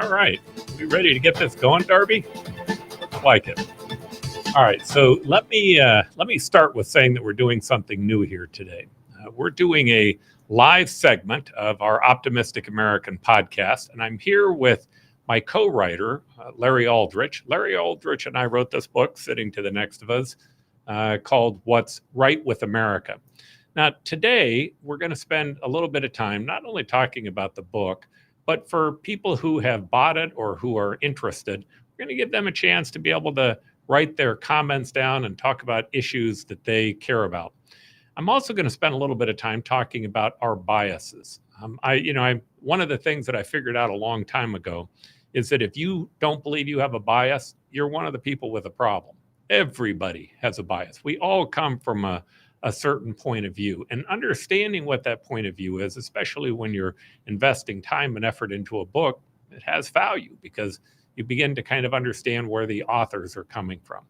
All right. We ready to get this going, Darby? Like it. All right. So let me start with saying that we're doing something new here today. We're doing a live segment of our Optimistic American podcast, and I'm here with my co-writer, Larry Aldrich. Larry Aldrich and I wrote this book, sitting to the next of us, called What's Right with America. Now, today, we're going to spend a little bit of time not only talking about the book, but for people who have bought it or who are interested, we're going to give them a chance to be able to write their comments down and talk about issues that they care about. I'm also going to spend a little bit of time talking about our biases. One of the things that I figured out a long time ago is that if you don't believe you have a bias, you're one of the people with a problem. Everybody has a bias. We all come from a certain point of view, and understanding what that point of view is, especially when you're investing time and effort into a book, it has value because you begin to kind of understand where the authors are coming from.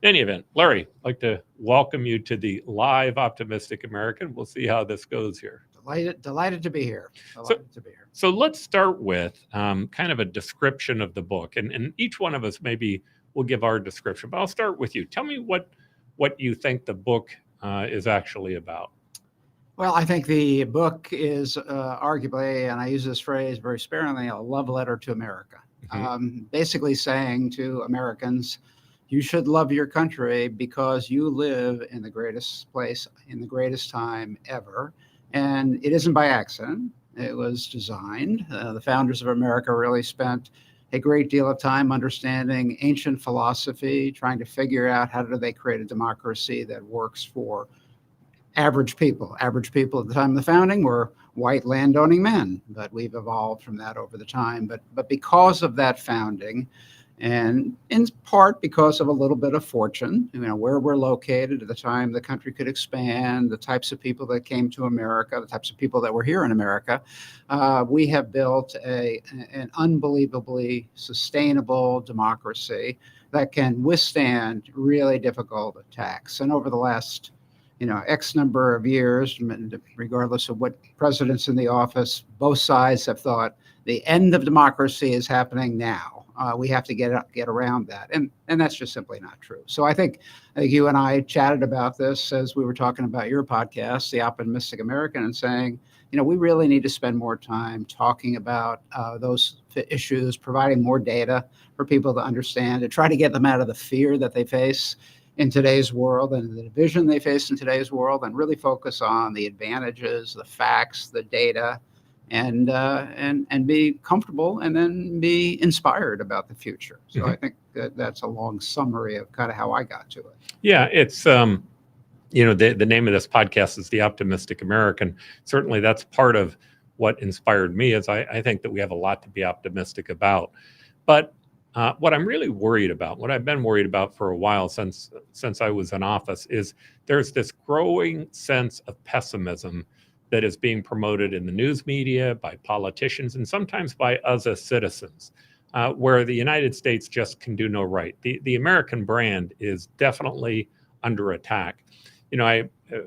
In any event, Larry, I'd like to welcome you to the live Optimistic American. We'll see how this goes here. Delighted to be here. So let's start with kind of a description of the book, and each one of us maybe will give our description, but I'll start with you. Tell me what you think the book is actually about. Well, I think the book is arguably, and I use this phrase very sparingly, a love letter to America. Mm-hmm. Basically saying to Americans, you should love your country because you live in the greatest place in the greatest time ever. And it isn't by accident. It was designed. The founders of America really spent a great deal of time understanding ancient philosophy, trying to figure out how do they create a democracy that works for average people. Average people at the time of the founding were white landowning men, but we've evolved from that over the time. But because of that founding, and in part because of a little bit of fortune, where we're located at the time the country could expand, the types of people that came to America, the types of people that were here in America, we have built an unbelievably sustainable democracy that can withstand really difficult attacks. And over the last X number of years, regardless of what president's in the office, both sides have thought the end of democracy is happening now. We have to get around that. And that's just simply not true. So I think you and I chatted about this as we were talking about your podcast, The Optimistic American, and saying, we really need to spend more time talking about those issues, providing more data for people to understand, to try to get them out of the fear that they face in today's world and the division they face in today's world, and really focus on the advantages, the facts, the data, and be comfortable and then be inspired about the future. So mm-hmm. I think that's a long summary of kind of how I got to it. Yeah, it's the name of this podcast is The Optimistic American. Certainly that's part of what inspired me, is I think that we have a lot to be optimistic about. But what I'm really worried about, what I've been worried about for a while since I was in office, is there's this growing sense of pessimism that is being promoted in the news media, by politicians, and sometimes by us as citizens, where the United States just can do no right. The American brand is definitely under attack.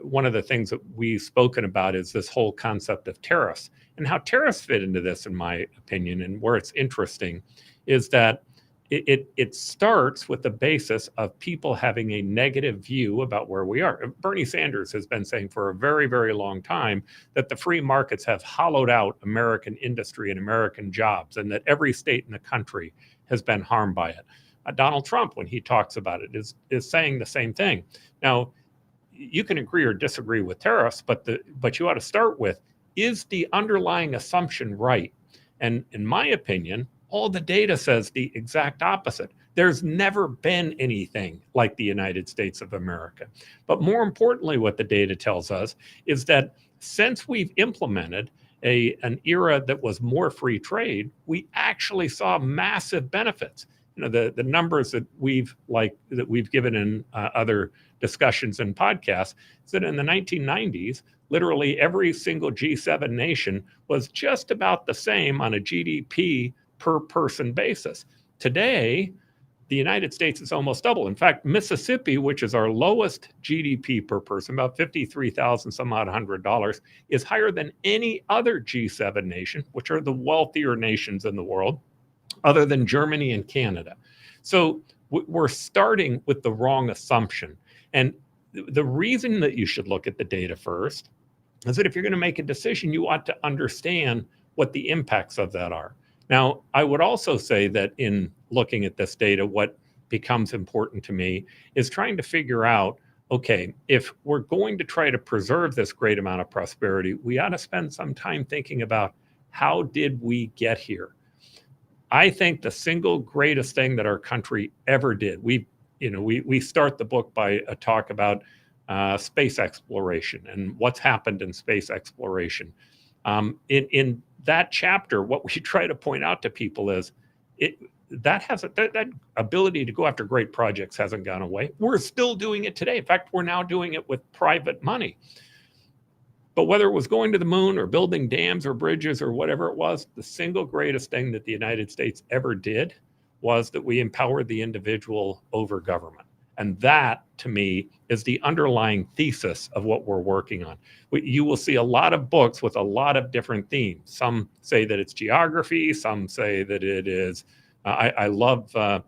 One of the things that we've spoken about is this whole concept of tariffs, and how tariffs fit into this, in my opinion, and where it's interesting is that it starts with the basis of people having a negative view about where we are. Bernie Sanders has been saying for a very, very long time that the free markets have hollowed out American industry and American jobs, and that every state in the country has been harmed by it. Donald Trump, when he talks about it, is saying the same thing. Now, you can agree or disagree with tariffs, but you ought to start with, is the underlying assumption right? And in my opinion, all the data says the exact opposite. There's never been anything like the United States of America. But more importantly, what the data tells us is that since we've implemented an era that was more free trade, we actually saw massive benefits. The numbers that we've given in other discussions and podcasts is that in the 1990s, literally every single G7 nation was just about the same on a GDP per person basis. Today, the United States is almost double. In fact, Mississippi, which is our lowest GDP per person, about $53,000 some odd $100, is higher than any other G7 nation, which are the wealthier nations in the world. other than Germany and Canada. So we're starting with the wrong assumption. And the reason that you should look at the data first is that if you're going to make a decision, you ought to understand what the impacts of that are. Now, I would also say that in looking at this data, what becomes important to me is trying to figure out, okay, if we're going to try to preserve this great amount of prosperity, we ought to spend some time thinking about how did we get here? I think the single greatest thing that our country ever did, we start the book by a talk about space exploration and what's happened in space exploration. In that chapter, what we try to point out to people is that ability to go after great projects hasn't gone away. We're still doing it today. In fact, we're now doing it with private money. But whether it was going to the moon or building dams or bridges or whatever it was, the single greatest thing that the United States ever did was that we empowered the individual over government. And that, to me, is the underlying thesis of what we're working on. You will see a lot of books with a lot of different themes. Some say that it's geography. Some say that it is, I love the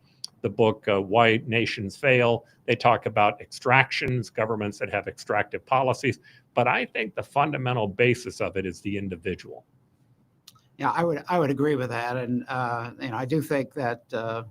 book, Why Nations Fail. They talk about extractions, governments that have extractive policies. But I think the fundamental basis of it is the individual. Yeah, I would agree with that, and I do think that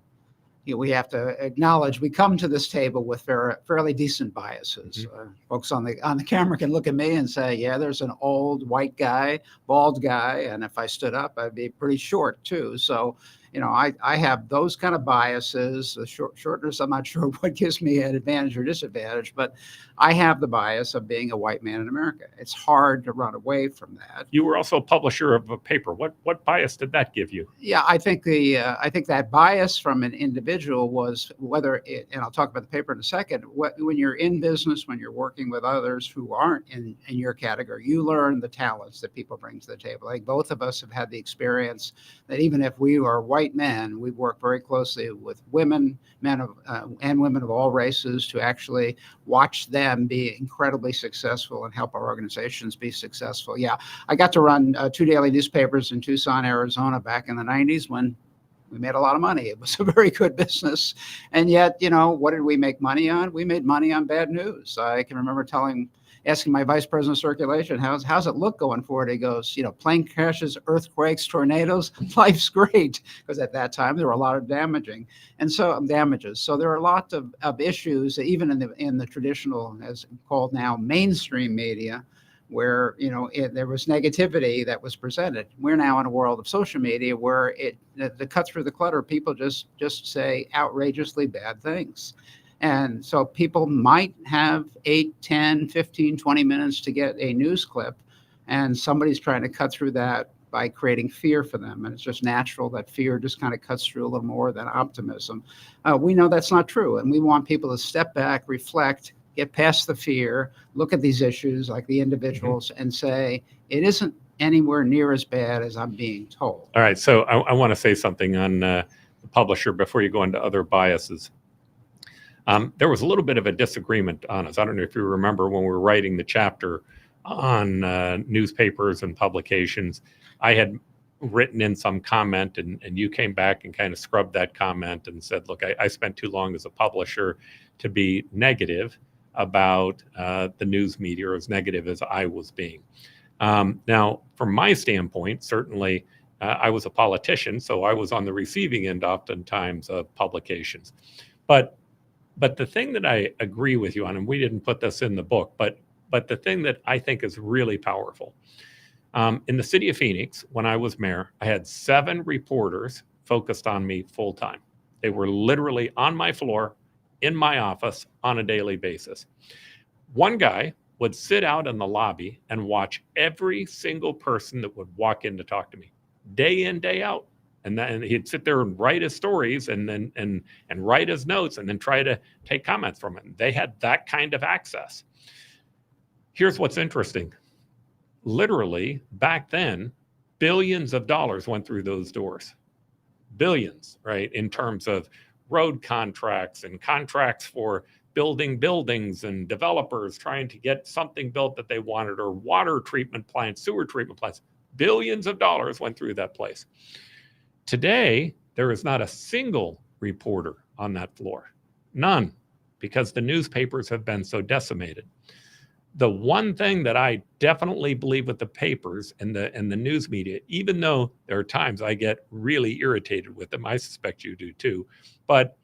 we have to acknowledge we come to this table with fairly decent biases. Mm-hmm. Folks on the camera can look at me and say, "Yeah, there's an old white guy, bald guy, and if I stood up, I'd be pretty short too." So, I have those kind of biases. The shortness, I'm not sure what gives me an advantage or disadvantage, but I have the bias of being a white man in America. It's hard to run away from that. You were also a publisher of a paper. What bias did that give you? Yeah, I think that bias from an individual was and I'll talk about the paper in a second. When you're in business, when you're working with others who aren't in your category, you learn the talents that people bring to the table. Like both of us have had the experience that even if we are white men, we work very closely with women, and women of all races to actually watch them be incredibly successful and help our organizations be successful. Yeah, I got to run 2 daily newspapers in Tucson, Arizona back in the 90s when we made a lot of money. It was a very good business. And yet, what did we make money on? We made money on bad news. I can remember asking my vice president of circulation, how's it look going forward? He goes, plane crashes, earthquakes, tornadoes, life's great. Because at that time, there were a lot of damages. So there are a lot of issues, even in the traditional, as called now, mainstream media, where there was negativity that was presented. We're now in a world of social media where to cut through the clutter, people just say outrageously bad things. And so people might have 8, 10, 15, 20 minutes to get a news clip, and somebody's trying to cut through that by creating fear for them. And it's just natural that fear just kind of cuts through a little more than optimism. We know that's not true. And we want people to step back, reflect, get past the fear, look at these issues like the individuals, and say, it isn't anywhere near as bad as I'm being told. All right. So I want to say something on the publisher before you go into other biases. There was a little bit of a disagreement on us. I don't know if you remember when we were writing the chapter on newspapers and publications. I had written in some comment and you came back and kind of scrubbed that comment and said, look, I spent too long as a publisher to be negative about the news media, or as negative as I was being. Now, from my standpoint, certainly I was a politician, so I was on the receiving end oftentimes of publications. But the thing that I agree with you on, and we didn't put this in the book, but the thing that I think is really powerful, in the city of Phoenix, when I was mayor, I had 7 reporters focused on me full time. They were literally on my floor, in my office on a daily basis. One guy would sit out in the lobby and watch every single person that would walk in to talk to me, day in, day out. And then he'd sit there and write his stories and write his notes and then try to take comments from it. They had that kind of access. Here's what's interesting. Literally, back then, billions of dollars went through those doors. Billions, right? In terms of road contracts and contracts for building buildings and developers trying to get something built that they wanted, or water treatment plants, sewer treatment plants. Billions of dollars went through that place. Today, There is not a single reporter on that floor. None, because the newspapers have been so decimated. The one thing that I definitely believe with the papers and the news media, even though there are times I get really irritated with them, I suspect you do too, but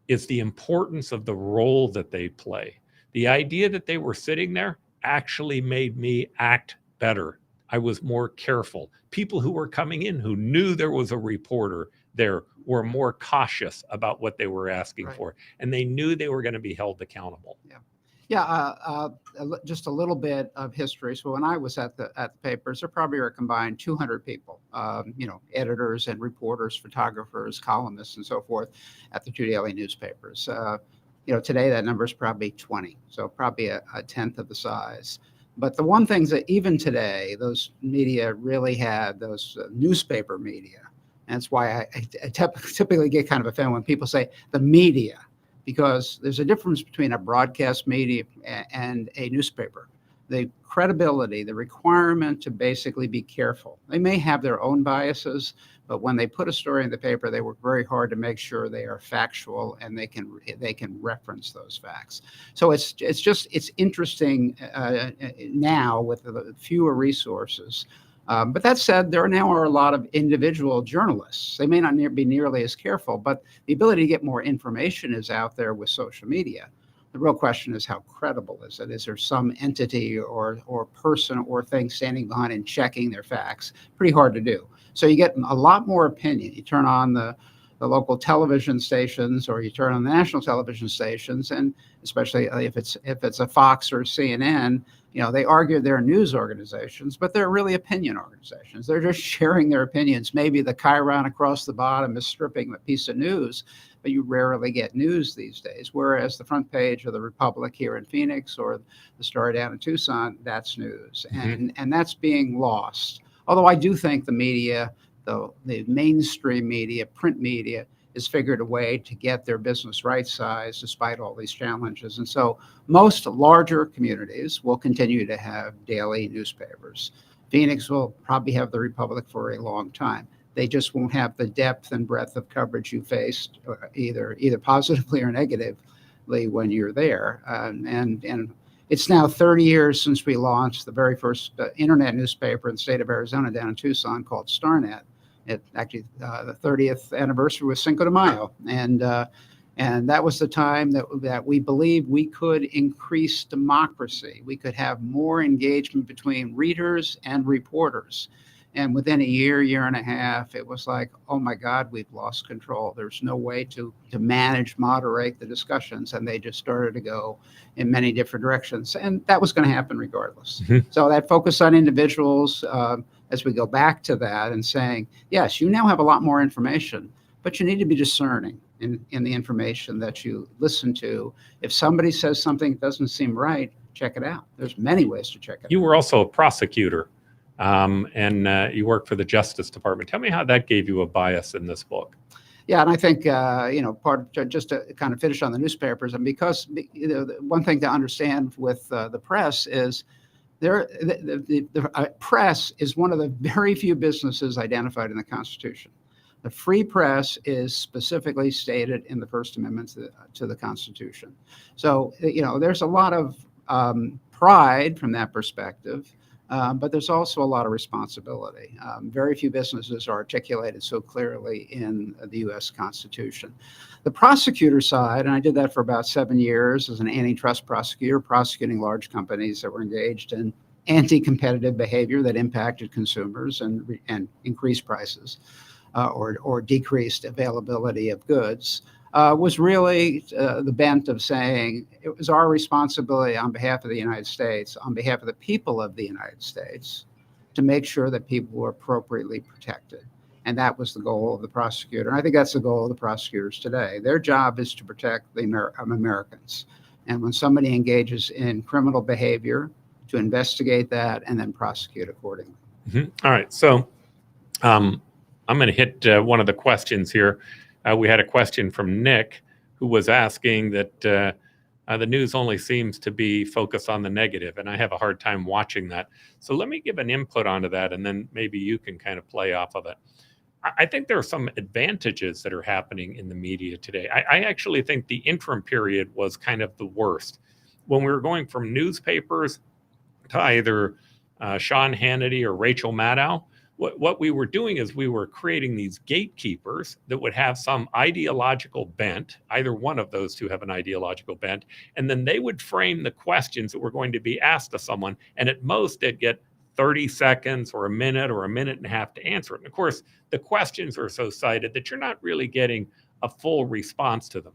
is the importance of the role that they play. The idea that they were sitting there actually made me act better. I was more careful. People who were coming in who knew there was a reporter there were more cautious about what they were asking for, and they knew they were going to be held accountable. Just a little bit of history. So when I was at the papers, there probably are combined 200 people, editors and reporters, photographers, columnists, and so forth at the two daily newspapers. Today that number is probably 20, so probably a tenth of the size. But the one thing that even today, those media really had, those newspaper media, and that's why I typically get kind of offended when people say the media, because there's a difference between a broadcast media and a newspaper. The credibility, the requirement to basically be careful. They may have their own biases, but when they put a story in the paper, they work very hard to make sure they are factual and they can reference those facts. So it's interesting now with the fewer resources. But that said, there now are a lot of individual journalists. They may not be nearly as careful, but the ability to get more information is out there with social media. The real question is, how credible is it? Is there some entity or person or thing standing behind and checking their facts? Pretty hard to do. So you get a lot more opinion. You turn on the local television stations, or you turn on the national television stations, and especially if it's a Fox or CNN, they argue they're news organizations, but they're really opinion organizations. They're just sharing their opinions. Maybe the chyron across the bottom is stripping a piece of news, but you rarely get news these days. Whereas the front page of the Republic here in Phoenix or the Star down in Tucson, that's news. And that's being lost. Although I do think the media, the mainstream media, print media, has figured a way to get their business right-sized despite all these challenges. And so most larger communities will continue to have daily newspapers. Phoenix will probably have the Republic for a long time. They just won't have the depth and breadth of coverage you faced, either positively or negatively, when you're there. And it's now 30 years since we launched the very first internet newspaper in the state of Arizona down in Tucson called StarNet. It actually, the 30th anniversary was Cinco de Mayo, and that was the time that we believed we could increase democracy. We could have more engagement between readers and reporters. And within a year and a half, it was like, oh my God, we've lost control. There's no way to moderate the discussions. And they just started to go in many different directions. And that was going to happen regardless. So that focus on individuals, as we go back to that and saying, yes, you now have a lot more information, but you need to be discerning in the information that you listen to. If somebody says something that doesn't seem right, check it out. There's many ways to check it out. You were also a prosecutor. And you work for the Justice Department. Tell me how that gave you a bias in this book. Yeah, and I think just to kind of finish on the newspapers, and because one thing to understand with the press is the press is one of the very few businesses identified in the Constitution. The free press is specifically stated in the First Amendment to the Constitution. So there's a lot of pride from that perspective. But there's also a lot of responsibility. Very few businesses are articulated so clearly in the U.S. Constitution. The prosecutor side, and I did that for about 7 years as an antitrust prosecutor, prosecuting large companies that were engaged in anti-competitive behavior that impacted consumers and increased prices or decreased availability of goods. Was really the bent of saying it was our responsibility on behalf of the United States, on behalf of the people of the United States, to make sure that people were appropriately protected. And that was the goal of the prosecutor. And I think that's the goal of the prosecutors today. Their job is to protect the Americans. And when somebody engages in criminal behavior, to investigate that and then prosecute accordingly. All right. So I'm going to hit one of the questions here. We had a question from Nick, who was asking that the news only seems to be focused on the negative, and I have a hard time watching that. So let me give an input onto that, and then maybe you can kind of play off of it. I think there are some advantages that are happening in the media today. I actually think the interim period was kind of the worst. When we were going from newspapers to either Sean Hannity or Rachel Maddow, what we were doing is we were creating these gatekeepers that would have some ideological bent. Either one of those two have an ideological bent, and then they would frame the questions that were going to be asked of someone, and at most they'd get 30 seconds or a minute and a half to answer it. And of course, the questions are so cited that you're not really getting a full response to them.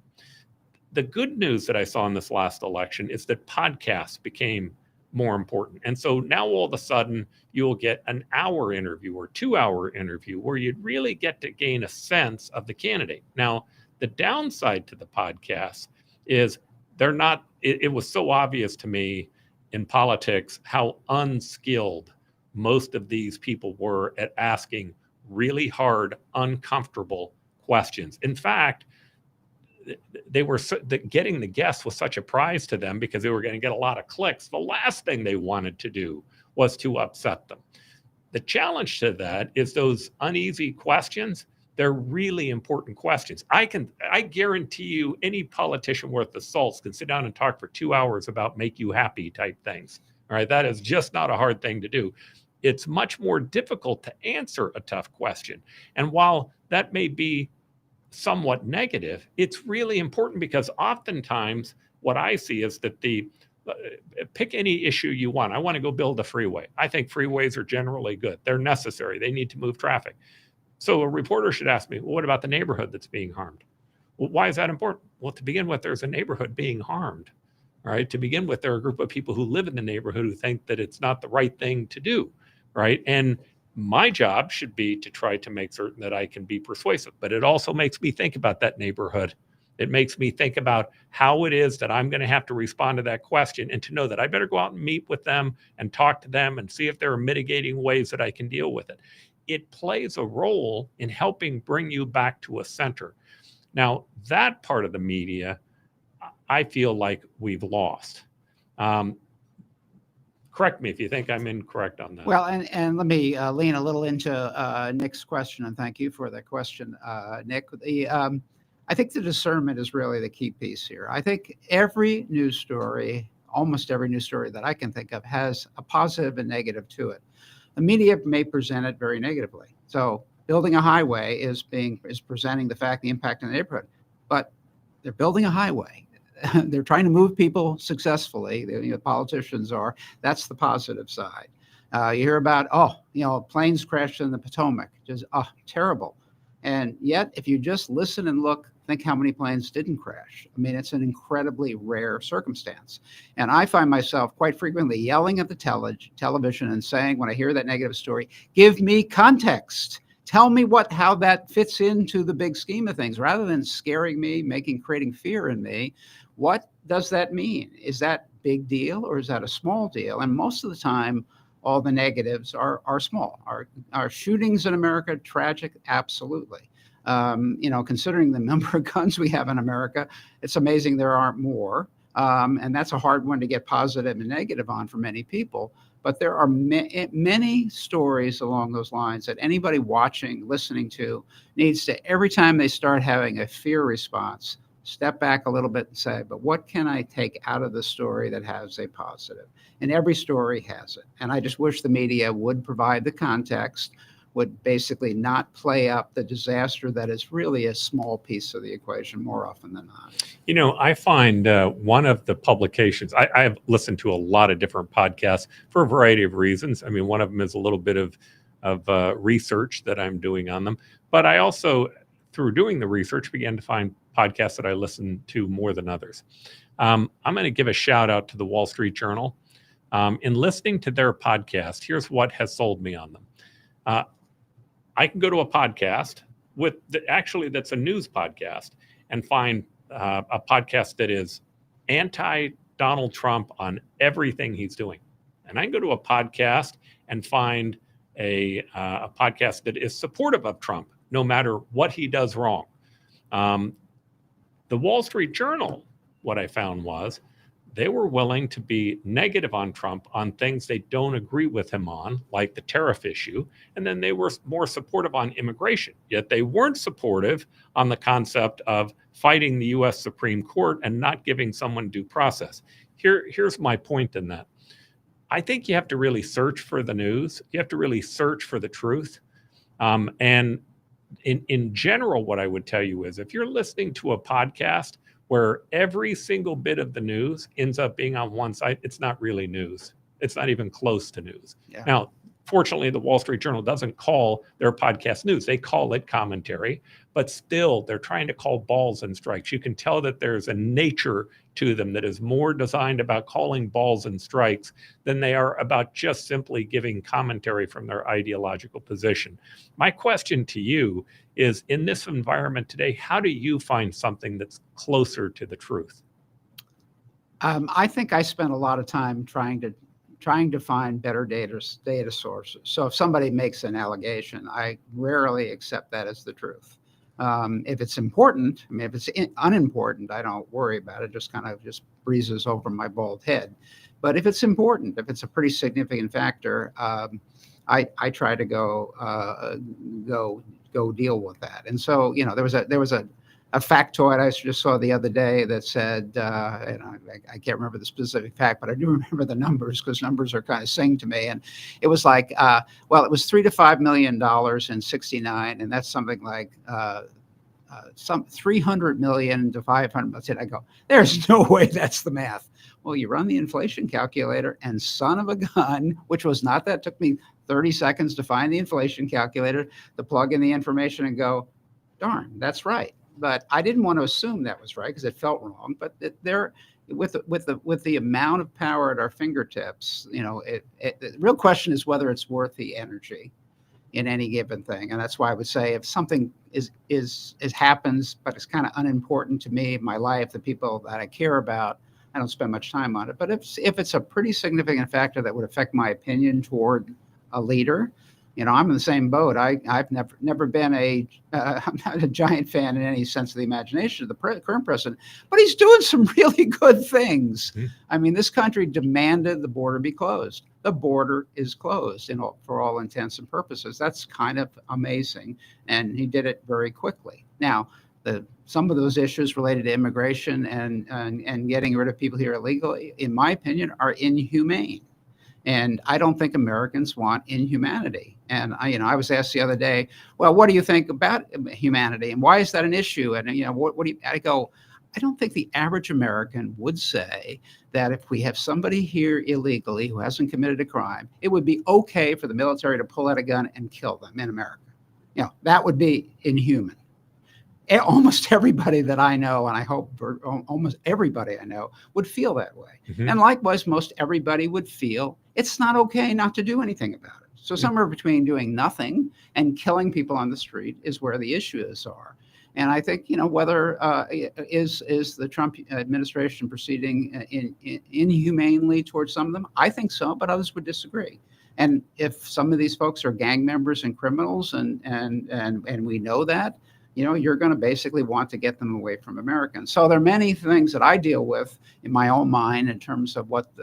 The good news that I saw in this last election is that podcasts became more important. And so now all of a sudden you'll get an hour interview or 2 hour interview where you'd really get to gain a sense of the candidate. Now, the downside to the podcast is it was so obvious to me in politics how unskilled most of these people were at asking really hard, uncomfortable questions. In fact, getting the guests was such a prize to them because they were going to get a lot of clicks. The last thing they wanted to do was to upset them. The challenge to that is those uneasy questions. They're really important questions. I guarantee you any politician worth the salt can sit down and talk for 2 hours about make you happy type things. All right. That is just not a hard thing to do. It's much more difficult to answer a tough question. And while that may be somewhat negative, it's really important because oftentimes what I see is that pick any issue you want. I want to go build a freeway. I think freeways are generally good. They're necessary. They need to move traffic. So a reporter should ask me, well, what about the neighborhood that's being harmed? Well, why is that important? Well, to begin with, there's a neighborhood being harmed. All right. To begin with, there are a group of people who live in the neighborhood who think that it's not the right thing to do. Right. And my job should be to try to make certain that I can be persuasive, but it also makes me think about that neighborhood. It makes me think about how it is that I'm going to have to respond to that question and to know that I better go out and meet with them and talk to them and see if there are mitigating ways that I can deal with it. It plays a role in helping bring you back to a center. Now, that part of the media, I feel like we've lost. Correct me if you think I'm incorrect on that. Well, and let me lean a little into Nick's question, and thank you for that question, Nick. I think the discernment is really the key piece here. I think every news story, almost every news story that I can think of, has a positive and negative to it. The media may present it very negatively. So building a highway is presenting the impact in the neighborhood, but they're building a highway. They're trying to move people successfully. The politicians are. That's the positive side. You hear about, planes crashed in the Potomac. Just, terrible. And yet, if you just listen and look, think how many planes didn't crash. I mean, it's an incredibly rare circumstance. And I find myself quite frequently yelling at the television and saying, when I hear that negative story, give me context. Tell me how that fits into the big scheme of things, rather than scaring me, creating fear in me. What does that mean? Is that big deal or is that a small deal? And most of the time, all the negatives are small. Are shootings in America tragic? Absolutely. Considering the number of guns we have in America, it's amazing there aren't more. And that's a hard one to get positive and negative on for many people. But there are many stories along those lines that anybody watching, listening to, needs to, every time they start having a fear response, step back a little bit and say, but what can I take out of the story that has a positive? And every story has it. And I just wish the media would provide the context, would basically not play up the disaster that is really a small piece of the equation more often than not. I find one of the publications, I've listened to a lot of different podcasts for a variety of reasons. I mean, one of them is a little bit of research that I'm doing on them. But I also, through doing the research, began to find podcasts that I listen to more than others. I'm going to give a shout out to the Wall Street Journal. In listening to their podcast, here's what has sold me on them. I can go to a podcast that's a news podcast and find a podcast that is anti-Donald Trump on everything he's doing. And I can go to a podcast and find a podcast that is supportive of Trump, no matter what he does wrong. The Wall Street Journal, what I found was they were willing to be negative on Trump on things they don't agree with him on, like the tariff issue. And then they were more supportive on immigration, yet they weren't supportive on the concept of fighting the US Supreme Court and not giving someone due process. Here's my point in that. I think you have to really search for the news. You have to really search for the truth. And in general, what I would tell you is if you're listening to a podcast where every single bit of the news ends up being on one side, it's not really news. It's not even close to news. Yeah. Now, fortunately, the Wall Street Journal doesn't call their podcast news. They call it commentary, but still they're trying to call balls and strikes. You can tell that there's a nature to them that is more designed about calling balls and strikes than they are about just simply giving commentary from their ideological position. My question to you is, in this environment today, how do you find something that's closer to the truth? I think I spent a lot of time trying to find better data sources. So if somebody makes an allegation, I rarely accept that as the truth. If it's important, I mean, if it's unimportant, I don't worry about it. Just kind of just breezes over my bald head. But if it's important, if it's a pretty significant factor, I try to go deal with that. And so, you know, there was a factoid I just saw the other day that said, and I can't remember the specific fact, but I do remember the numbers because numbers are kind of sing to me. And it was like, well, it was $3 to $5 million in '69, and that's something like some 300 million to 500. That's it. I go, there's no way that's the math. Well, you run the inflation calculator, and son of a gun, which was not that, took me 30 seconds to find the inflation calculator, to plug in the information and go, darn, that's right. But I didn't want to assume that was right because it felt wrong. But there, with the amount of power at our fingertips, you know, the real question is whether it's worth the energy in any given thing. And that's why I would say if something is happens, but it's kind of unimportant to me, my life, the people that I care about, I don't spend much time on it. But if it's a pretty significant factor that would affect my opinion toward a leader, you know, I'm in the same boat. I've never been I'm not a giant fan in any sense of the imagination of the current president, but he's doing some really good things. Mm-hmm. I mean, this country demanded the border be closed. The border is closed for all intents and purposes. That's kind of amazing, and he did it very quickly. Now, some of those issues related to immigration and getting rid of people here illegally, in my opinion, are inhumane. And I don't think Americans want inhumanity. And I was asked the other day, well, what do you think about humanity, and why is that an issue? And what do you? I go, I don't think the average American would say that if we have somebody here illegally who hasn't committed a crime, it would be okay for the military to pull out a gun and kill them in America. You know, that would be inhuman. Almost everybody that I know, and I hope almost everybody I know, would feel that way. Mm-hmm. And likewise, most everybody would feel it's not okay not to do anything about it. So somewhere between doing nothing and killing people on the street is where the issues are. And I think, whether is the Trump administration proceeding inhumanely towards some of them? I think so, but others would disagree. And if some of these folks are gang members and criminals, and we know that, you're going to basically want to get them away from Americans. So there are many things that I deal with in my own mind in terms of what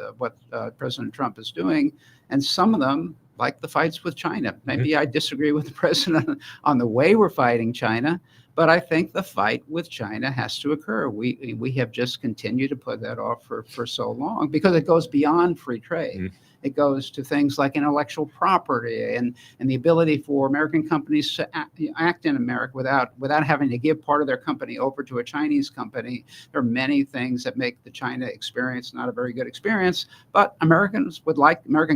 President Trump is doing, and some of them, like the fights with China. Maybe I disagree with the president on the way we're fighting China, but I think the fight with China has to occur. We have just continued to put that off for so long because it goes beyond free trade. Mm-hmm. It goes to things like intellectual property and the ability for American companies to act in America without having to give part of their company over to a Chinese company. There are many things that make the China experience not a very good experience, but American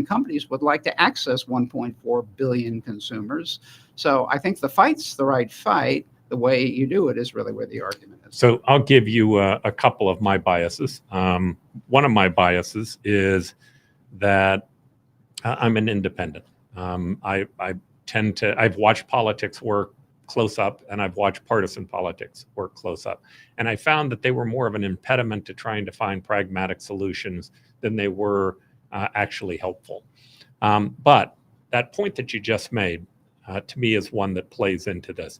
companies would like to access 1.4 billion consumers. So I think the fight's the right fight. The way you do it is really where the argument is. So I'll give you a couple of my biases. One of my biases is that I'm an independent. I've watched politics work close up, and I've watched partisan politics work close up. And I found that they were more of an impediment to trying to find pragmatic solutions than they were actually helpful. But that point that you just made, to me, is one that plays into this.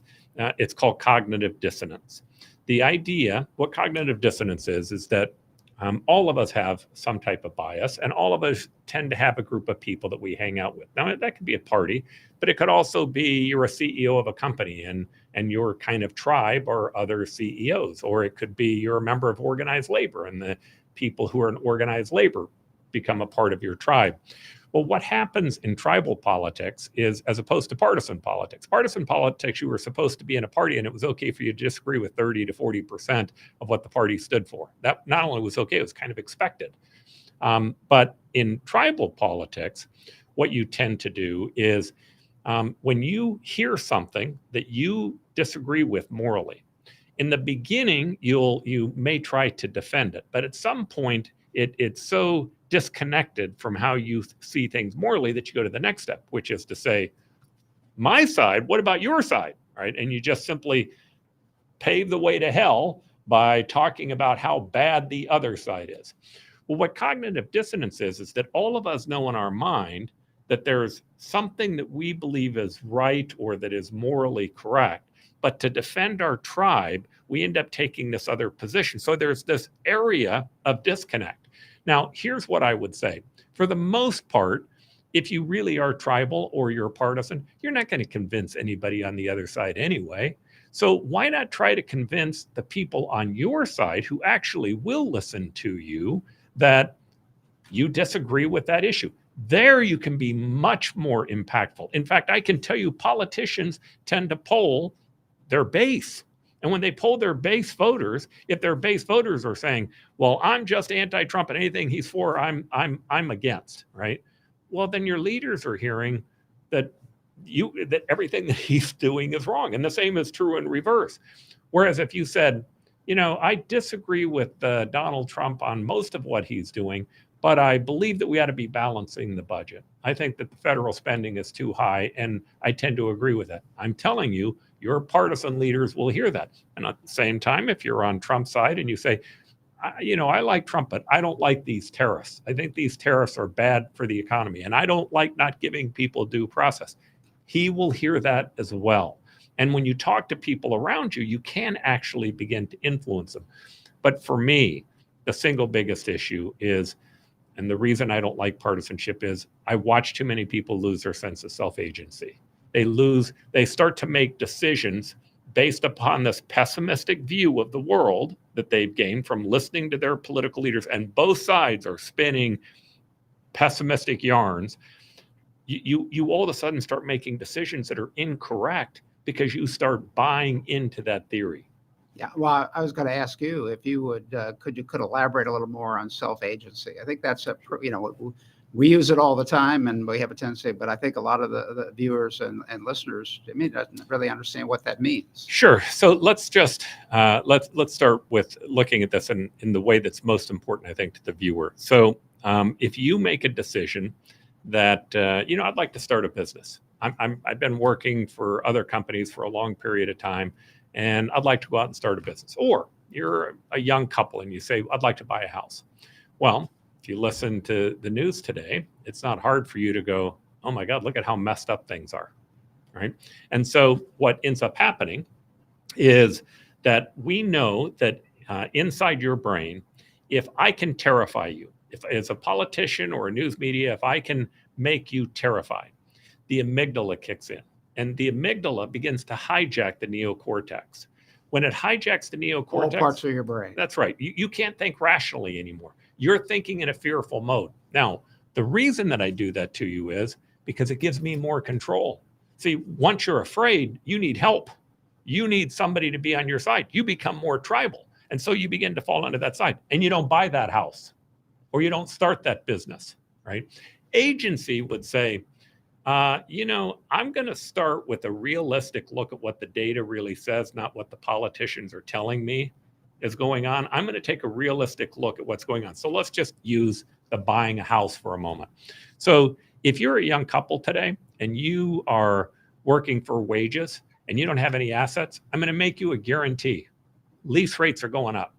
It's called cognitive dissonance. The idea, what cognitive dissonance is that All of us have some type of bias, and all of us tend to have a group of people that we hang out with. Now, that could be a party, but it could also be you're a CEO of a company and your kind of tribe are other CEOs, or it could be you're a member of organized labor and the people who are in organized labor become a part of your tribe. Well, what happens in tribal politics is, as opposed to partisan politics, you were supposed to be in a party and it was okay for you to disagree with 30 to 40% of what the party stood for. That not only was okay, it was kind of expected. But in tribal politics, what you tend to do is when you hear something that you disagree with morally, in the beginning, you may try to defend it, but at some point, it's so disconnected from how you see things morally that you go to the next step, which is to say, my side, what about your side, right? And you just simply pave the way to hell by talking about how bad the other side is. Well, what cognitive dissonance is that all of us know in our mind that there's something that we believe is right or that is morally correct. But to defend our tribe, we end up taking this other position. So there's this area of disconnect. Now, here's what I would say. For the most part, if you really are tribal or you're partisan, you're not going to convince anybody on the other side anyway. So why not try to convince the people on your side who actually will listen to you that you disagree with that issue? There you can be much more impactful. In fact, I can tell you politicians tend to poll their base. And when they poll their base voters, if their base voters are saying, well, I'm just anti-Trump and anything he's for, I'm against, right? Well, then your leaders are hearing that everything that he's doing is wrong. And the same is true in reverse. Whereas if you said, I disagree with Donald Trump on most of what he's doing, but I believe that we ought to be balancing the budget. I think that the federal spending is too high, and I tend to agree with that. I'm telling you, your partisan leaders will hear that. And at the same time, if you're on Trump's side and you say, I like Trump, but I don't like these tariffs. I think these tariffs are bad for the economy, and I don't like not giving people due process. He will hear that as well. And when you talk to people around you, you can actually begin to influence them. But for me, the single biggest issue is, and the reason I don't like partisanship is I watch too many people lose their sense of self-agency. They start to make decisions based upon this pessimistic view of the world that they've gained from listening to their political leaders, and both sides are spinning pessimistic yarns. You all of a sudden start making decisions that are incorrect because you start buying into that theory. Yeah, well, I was going to ask you if you would, could elaborate a little more on self-agency? I think that's we use it all the time and we have a tendency, but I think a lot of the viewers and listeners, doesn't really understand what that means. Sure. So let's just, let's start with looking at this in the way that's most important, I think, to the viewer. So if you make a decision that, I'd like to start a business. I've been working for other companies for a long period of time, and I'd like to go out and start a business. Or you're a young couple and you say, I'd like to buy a house. Well, if you listen to the news today, it's not hard for you to go, oh my God, look at how messed up things are, right? And so what ends up happening is that we know that inside your brain, if I can terrify you, if as a politician or a news media, if I can make you terrified, the amygdala kicks in. And the amygdala begins to hijack the neocortex. When it hijacks the neocortex, all parts of your brain. That's right. You can't think rationally anymore. You're thinking in a fearful mode. Now, the reason that I do that to you is because it gives me more control. See, once you're afraid, you need help. You need somebody to be on your side. You become more tribal. And so you begin to fall into that side. And you don't buy that house or you don't start that business, right? Agency would say, I'm going to start with a realistic look at what the data really says, not what the politicians are telling me is going on. I'm going to take a realistic look at what's going on. So let's just use the buying a house for a moment. So if you're a young couple today and you are working for wages and you don't have any assets, I'm going to make you a guarantee. Lease rates are going up.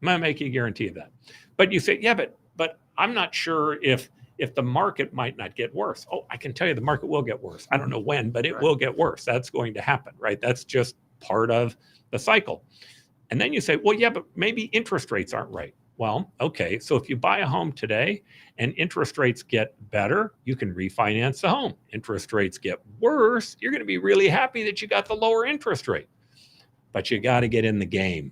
I'm going to make you a guarantee of that. But you say, yeah, but I'm not sure if the market might not get worse. Oh, I can tell you the market will get worse. I don't know when, but it will get worse. That's going to happen, right? That's just part of the cycle. And then you say, well, yeah, but maybe interest rates aren't right. Well, okay, so if you buy a home today and interest rates get better, you can refinance the home. Interest rates get worse, you're going to be really happy that you got the lower interest rate. But you got to get in the game,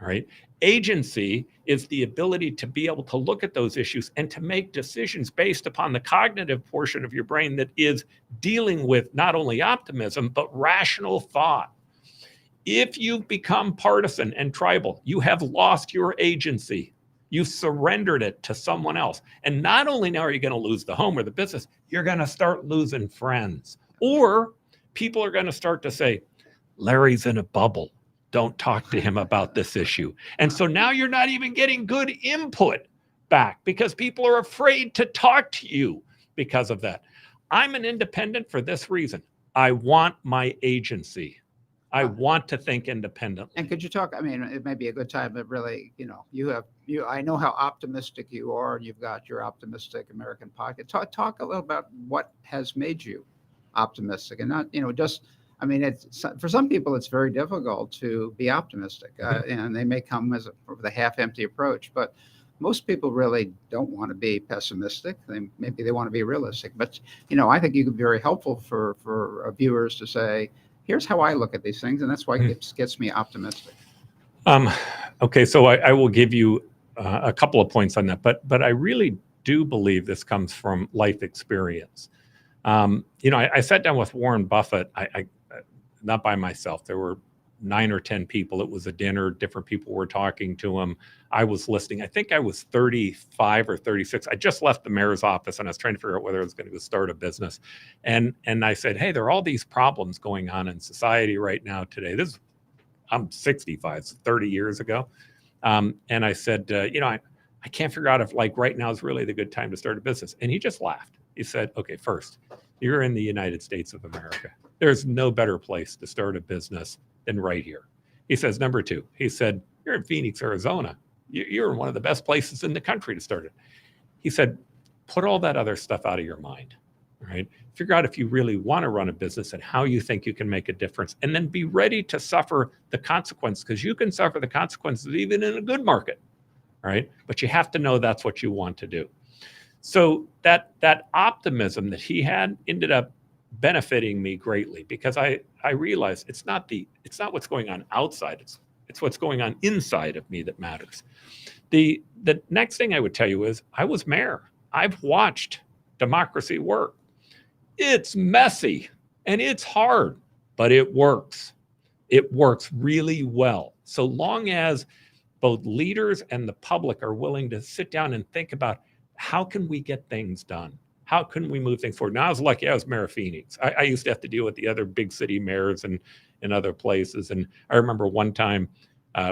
all right? Agency is the ability to be able to look at those issues and to make decisions based upon the cognitive portion of your brain that is dealing with not only optimism, but rational thought. If you become partisan and tribal, you have lost your agency. You've surrendered it to someone else. And not only now are you going to lose the home or the business, you're going to start losing friends. Or people are going to start to say, Larry's in a bubble. Don't talk to him about this issue. And so now you're not even getting good input back because people are afraid to talk to you because of that. I'm an independent for this reason. I want my agency. I want to think independently. And could you talk, I mean, it may be a good time, but really, I know how optimistic you are, and you've got your optimistic American pocket. Talk a little about what has made you optimistic and not, I mean, for some people, it's very difficult to be optimistic, and they may come with a half-empty approach, but most people really don't want to be pessimistic. Maybe they want to be realistic, but, I think you could be very helpful for viewers to say, here's how I look at these things, and that's why it gets me optimistic. Okay, so I will give you a couple of points on that, but I really do believe this comes from life experience. I sat down with Warren Buffett. I not by myself. There were 9 or 10 people. It was a dinner. Different people were talking to him. I was listening. I think I was 35 or 36. I just left the mayor's office and I was trying to figure out whether I was going to go start a business. And I said, hey, there are all these problems going on in society right now today. I'm 65, so 30 years ago. And I said, I can't figure out if right now is really the good time to start a business. And he just laughed. He said, okay, first, you're in the United States of America. There's no better place to start a business than right here. He says, number 2, he said, you're in Phoenix, Arizona. You're in one of the best places in the country to start it. He said, put all that other stuff out of your mind, right? Figure out if you really want to run a business and how you think you can make a difference, and then be ready to suffer the consequence, because you can suffer the consequences even in a good market, right? But you have to know that's what you want to do. So that optimism that he had ended up benefiting me greatly, because I realized it's not what's going on outside, it's what's going on inside of me that matters. The next thing I would tell you is I was mayor. I've watched democracy work. It's messy and it's hard, but it works. It works really well. So long as both leaders and the public are willing to sit down and think about how can we get things done? How can we move things forward? Now, I was lucky. I was mayor of Phoenix. I used to have to deal with the other big city mayors and in other places. And I remember one time,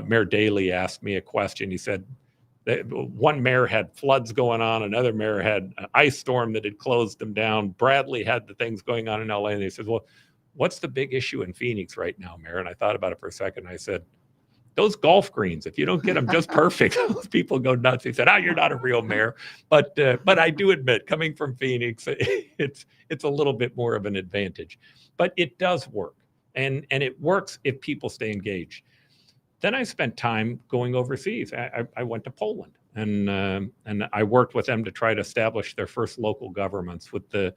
Mayor Daley asked me a question. He said, one mayor had floods going on. Another mayor had an ice storm that had closed them down. Bradley had the things going on in LA. And he said, well, what's the big issue in Phoenix right now, Mayor? And I thought about it for a second. I said, those golf greens, if you don't get them just perfect, those people go nuts. He said, you're not a real mayor. But I do admit, coming from Phoenix, it's a little bit more of an advantage. But it does work. And it works if people stay engaged. Then I spent time going overseas. I went to Poland, and I worked with them to try to establish their first local governments with a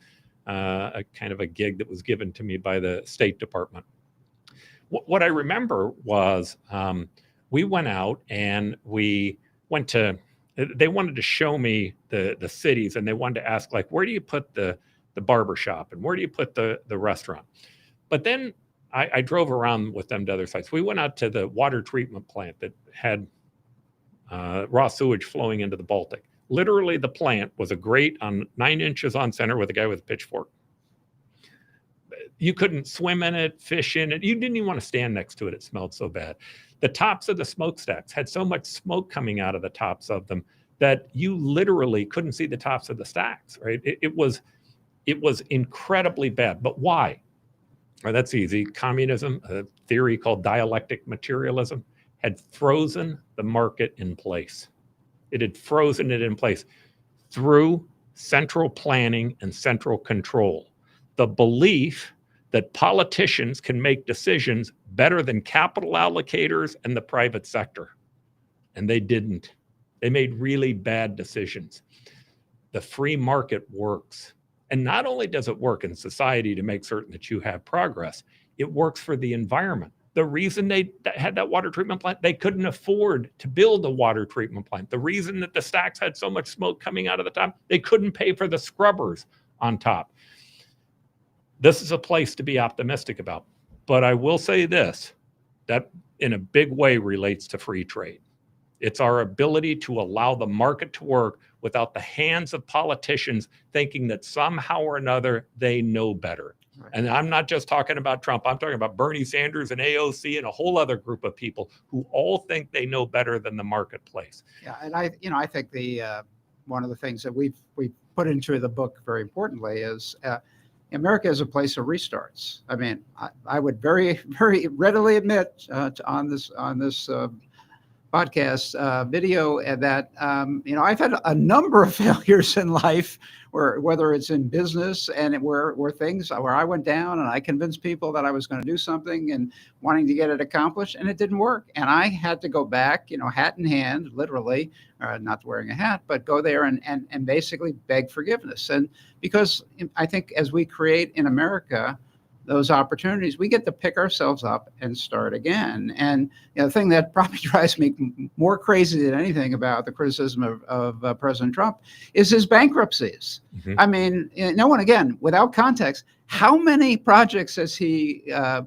kind of a gig that was given to me by the State Department. What I remember was we went out and they wanted to show me the cities, and they wanted to ask, where do you put the barber shop and where do you put the restaurant? But then I drove around with them to other sites. We went out to the water treatment plant that had raw sewage flowing into the Baltic. Literally, the plant was a grate on 9 inches on center with a guy with a pitchfork. You couldn't swim in it, fish in it. You didn't even want to stand next to it. It smelled so bad. The tops of the smokestacks had so much smoke coming out of the tops of them that you literally couldn't see the tops of the stacks, right? It was incredibly bad. But why? Well, that's easy. Communism, a theory called dialectic materialism, had frozen the market in place. It had frozen it in place through central planning and central control. The belief that politicians can make decisions better than capital allocators and the private sector. And they didn't. They made really bad decisions. The free market works. And not only does it work in society to make certain that you have progress, it works for the environment. The reason they had that water treatment plant, they couldn't afford to build a water treatment plant. The reason that the stacks had so much smoke coming out of the top, they couldn't pay for the scrubbers on top. This is a place to be optimistic about. But I will say this, that in a big way relates to free trade. It's our ability to allow the market to work without the hands of politicians thinking that somehow or another they know better. Right. And I'm not just talking about Trump. I'm talking about Bernie Sanders and AOC and a whole other group of people who all think they know better than the marketplace. Yeah, and I think one of the things that we've put into the book very importantly is America is a place of restarts. I mean, I would very, very readily admit on this podcast video that I've had a number of failures in life, whether it's in business and where I went down and I convinced people that I was going to do something and wanting to get it accomplished, and it didn't work, and I had to go back, hat in hand, literally, not wearing a hat, but go there and basically beg forgiveness. And because I think as we create in America those opportunities, we get to pick ourselves up and start again. And the thing that probably drives me more crazy than anything about the criticism of President Trump is his bankruptcies. Mm-hmm. I mean, no one, again, without context, how many projects has he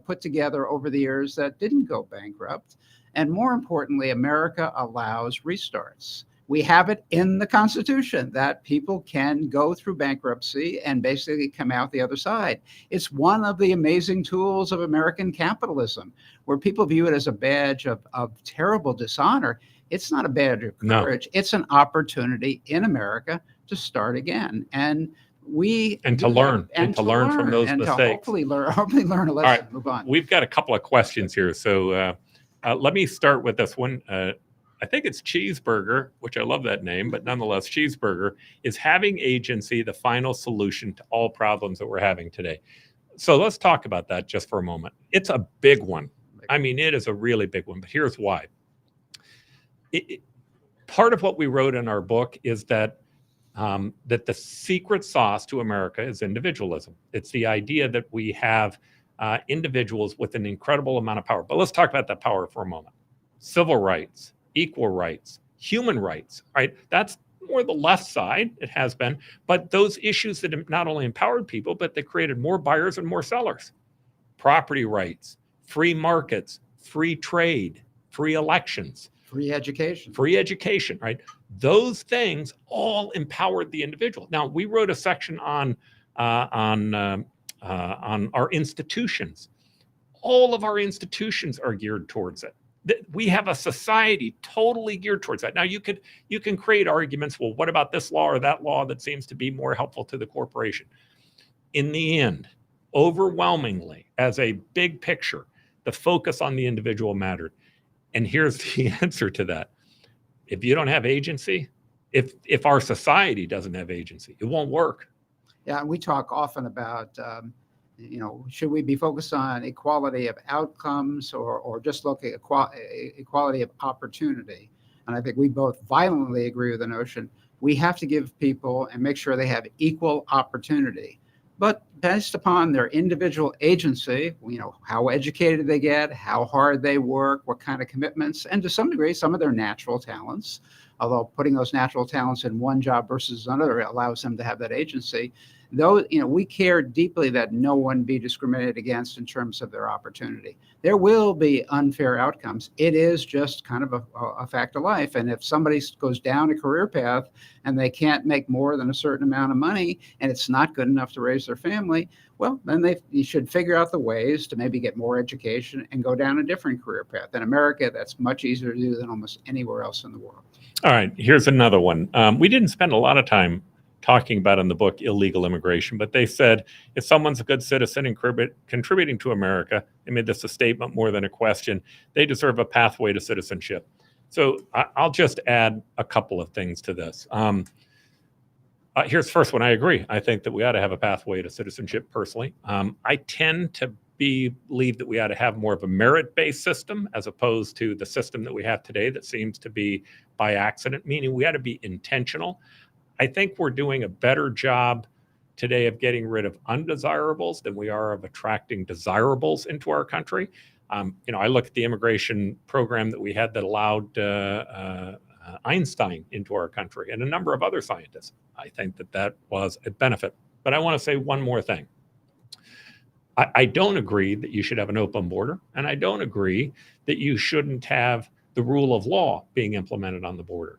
put together over the years that didn't go bankrupt? And more importantly, America allows restarts. We have it in the Constitution that people can go through bankruptcy and basically come out the other side. It's one of the amazing tools of American capitalism, where people view it as a badge of terrible dishonor. It's not a badge of courage. No. It's an opportunity in America to start again. And to learn from those mistakes. To hopefully learn a lesson. All right. Move on. We've got a couple of questions here. So let me start with this one. I think it's Cheeseburger, which I love that name, but nonetheless, Cheeseburger, is having agency the final solution to all problems that we're having today? So let's talk about that just for a moment. It's a big one. I mean, it is a really big one, but here's why. Part of what we wrote in our book is that the secret sauce to America is individualism. It's the idea that we have individuals with an incredible amount of power. But let's talk about that power for a moment. Civil rights, equal rights, human rights, right? That's more the left side, it has been, but those issues that not only empowered people, but they created more buyers and more sellers. Property rights, free markets, free trade, free elections. Free education, right? Those things all empowered the individual. Now, we wrote a section on our institutions. All of our institutions are geared towards it. We have a society totally geared towards that. Now, you can create arguments. Well, what about this law or that law that seems to be more helpful to the corporation? In the end, overwhelmingly, as a big picture, the focus on the individual mattered. And here's the answer to that. If you don't have agency, if our society doesn't have agency, it won't work. Yeah, and we talk often about should we be focused on equality of outcomes or just look at equality of opportunity? And I think we both violently agree with the notion we have to give people and make sure they have equal opportunity, but based upon their individual agency, how educated they get, how hard they work, what kind of commitments, and to some degree, some of their natural talents. Although putting those natural talents in one job versus another allows them to have that agency. Though, we care deeply that no one be discriminated against in terms of their opportunity. There will be unfair outcomes. It is just kind of a fact of life. And if somebody goes down a career path and they can't make more than a certain amount of money and it's not good enough to raise their family, well, then you should figure out the ways to maybe get more education and go down a different career path. In America, that's much easier to do than almost anywhere else in the world. All right, here's another one. We didn't spend a lot of time talking about in the book illegal immigration, but they said if someone's a good citizen and contributing to America, they made this a statement more than a question, they deserve a pathway to citizenship. So I'll just add a couple of things to this. Here's the first one. I agree. I think that we ought to have a pathway to citizenship personally. I tend to believe that we ought to have more of a merit-based system as opposed to the system that we have today that seems to be by accident, meaning we ought to be intentional. I think we're doing a better job today of getting rid of undesirables than we are of attracting desirables into our country. I look at the immigration program that we had that allowed Einstein into our country and a number of other scientists. I think that was a benefit. But I want to say one more thing. I don't agree that you should have an open border, and I don't agree that you shouldn't have the rule of law being implemented on the border.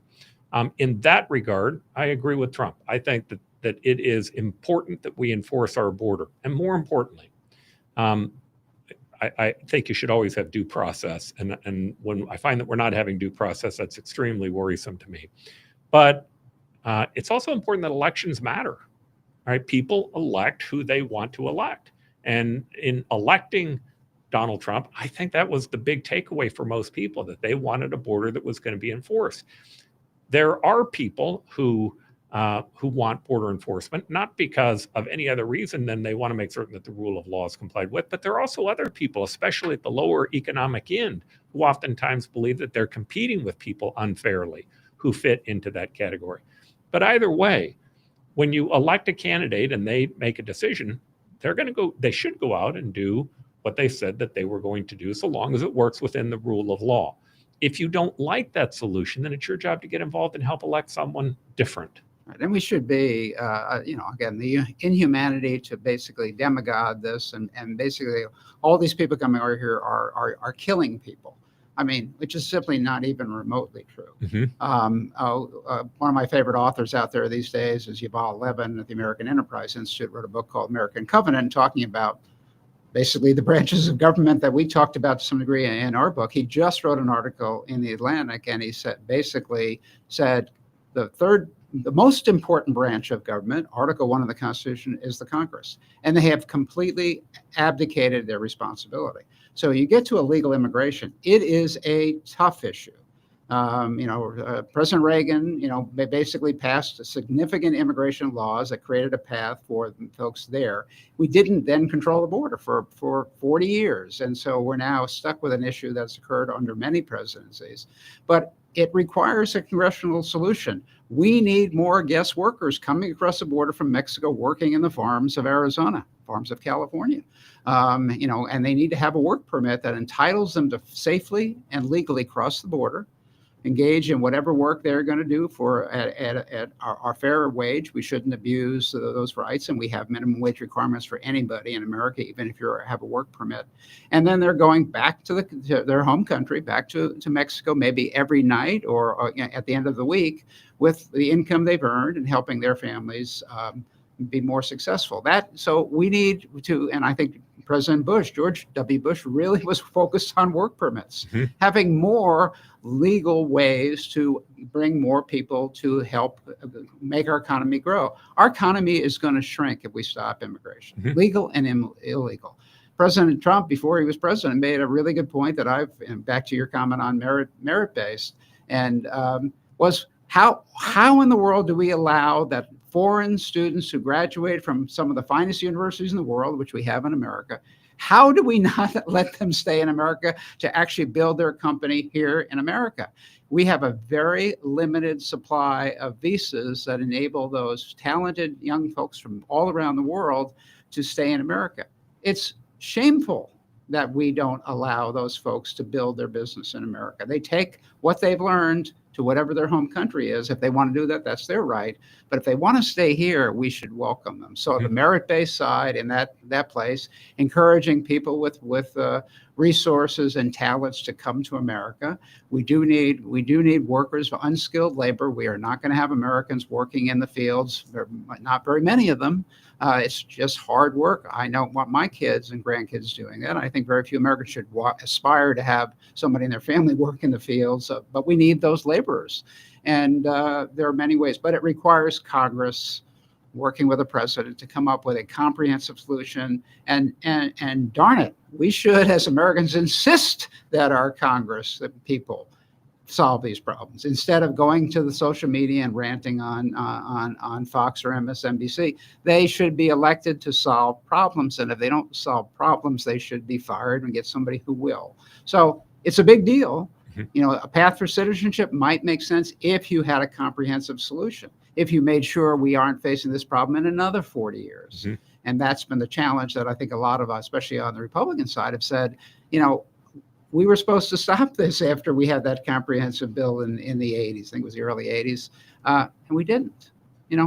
In that regard, I agree with Trump. I think that it is important that we enforce our border. And more importantly, I think you should always have due process. And when I find that we're not having due process, that's extremely worrisome to me. But it's also important that elections matter. Right? People elect who they want to elect. And in electing Donald Trump, I think that was the big takeaway for most people, that they wanted a border that was going to be enforced. There are people who want border enforcement, not because of any other reason than they want to make certain that the rule of law is complied with, but there are also other people, especially at the lower economic end, who oftentimes believe that they're competing with people unfairly who fit into that category. But either way, when you elect a candidate and they make a decision, they should go out and do what they said that they were going to do, so long as it works within the rule of law. If you don't like that solution, then it's your job to get involved and help elect someone different. Right. And we should be, again, the inhumanity to basically demigod this and basically all these people coming over here are killing people. I mean, which is simply not even remotely true. Mm-hmm. One of my favorite authors out there these days is Yuval Levin at the American Enterprise Institute, wrote a book called American Covenant, talking about basically the branches of government that we talked about to some degree in our book. He just wrote an article in the Atlantic, and he said the most important branch of government, Article 1 of the Constitution, is the Congress. And they have completely abdicated their responsibility. So you get to illegal immigration, it is a tough issue. President Reagan, basically passed significant immigration laws that created a path for folks there. We didn't then control the border for 40 years. And so we're now stuck with an issue that's occurred under many presidencies. But it requires a congressional solution. We need more guest workers coming across the border from Mexico, working in the farms of Arizona, farms of California. And they need to have a work permit that entitles them to safely and legally cross the border, engage in whatever work they're going to do at our fair wage. We shouldn't abuse those rights, and we have minimum wage requirements for anybody in America, even if you have a work permit. And then they're going back to their home country, back to Mexico, maybe every night or at the end of the week, with the income they've earned and helping their families be more successful. So we need to, and I think President Bush, George W. Bush, really was focused on work permits, having more legal ways to bring more people to help make our economy grow. Our economy is going to shrink if we stop immigration, legal and illegal. President Trump, before he was president, made a really good point that and back to your comment on merit-based, and was how in the world do we allow that foreign students who graduate from some of the finest universities in the world, which we have in America, how do we not let them stay in America to actually build their company here in America? We have a very limited supply of visas that enable those talented young folks from all around the world to stay in America. It's shameful that we don't allow those folks to build their business in America. They take what they've learned to whatever their home country is. If they want to do that, that's their right. But if they want to stay here, we should welcome them. So the merit-based side in that place, encouraging people with resources and talents to come to America. We do need workers for unskilled labor. We are not going to have Americans working in the fields. There are not very many of them. It's just hard work. I don't want my kids and grandkids doing that. I think very few Americans should aspire to have somebody in their family work in the fields, but we need those laborers. And there are many ways, but it requires Congress working with the president to come up with a comprehensive solution. And darn it, we should, as Americans, insist that our Congress, the people, solve these problems. Instead of going to the social media and ranting on Fox or MSNBC, they should be elected to solve problems. And if they don't solve problems, they should be fired and get somebody who will. So it's a big deal. A path for citizenship might make sense if you had a comprehensive solution, if you made sure we aren't facing this problem in another 40 years. And that's been the challenge that I think a lot of us, especially on the Republican side, have said, we were supposed to stop this after we had that comprehensive bill in the 80s. I think it was the early 80s. And we didn't.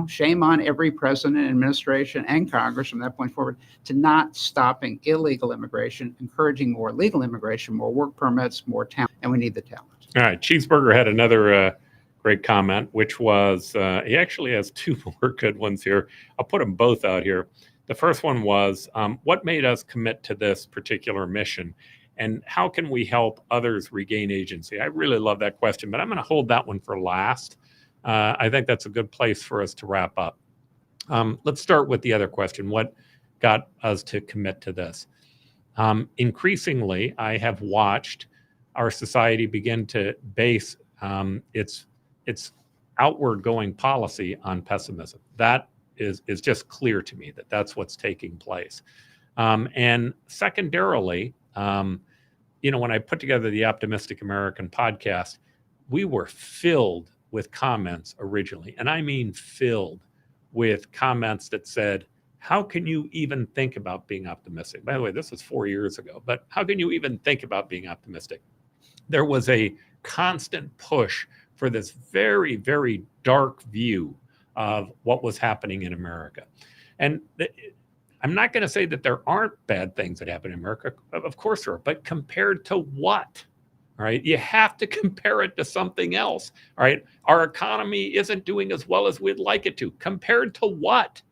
Shame on every president, administration, and Congress from that point forward to not stopping illegal immigration, encouraging more legal immigration, more work permits, more talent. And we need the talent. All right. Cheeseburger had another great comment, which was, he actually has two more good ones here. I'll put them both out here. The first one was, what made us commit to this particular mission? And how can we help others regain agency? I really love that question, but I'm going to hold that one for last. I think that's a good place for us to wrap up. Let's start with the other question. What got us to commit to this? Increasingly, I have watched our society begin to base its outward going policy on pessimism. That is just clear to me that that's what's taking place. And secondarily, when I put together the Optimistic American podcast, we were filled with comments originally. And I mean filled with comments that said, how can you even think about being optimistic? By the way, this was 4 years ago, but how can you even think about being optimistic? There was a constant push for this very, very dark view of what was happening in America. And I'm not going to say that there aren't bad things that happen in America. Of course there are, but compared to what? All right. You have to compare it to something else. All right. Our economy isn't doing as well as we'd like it to. Compared to what?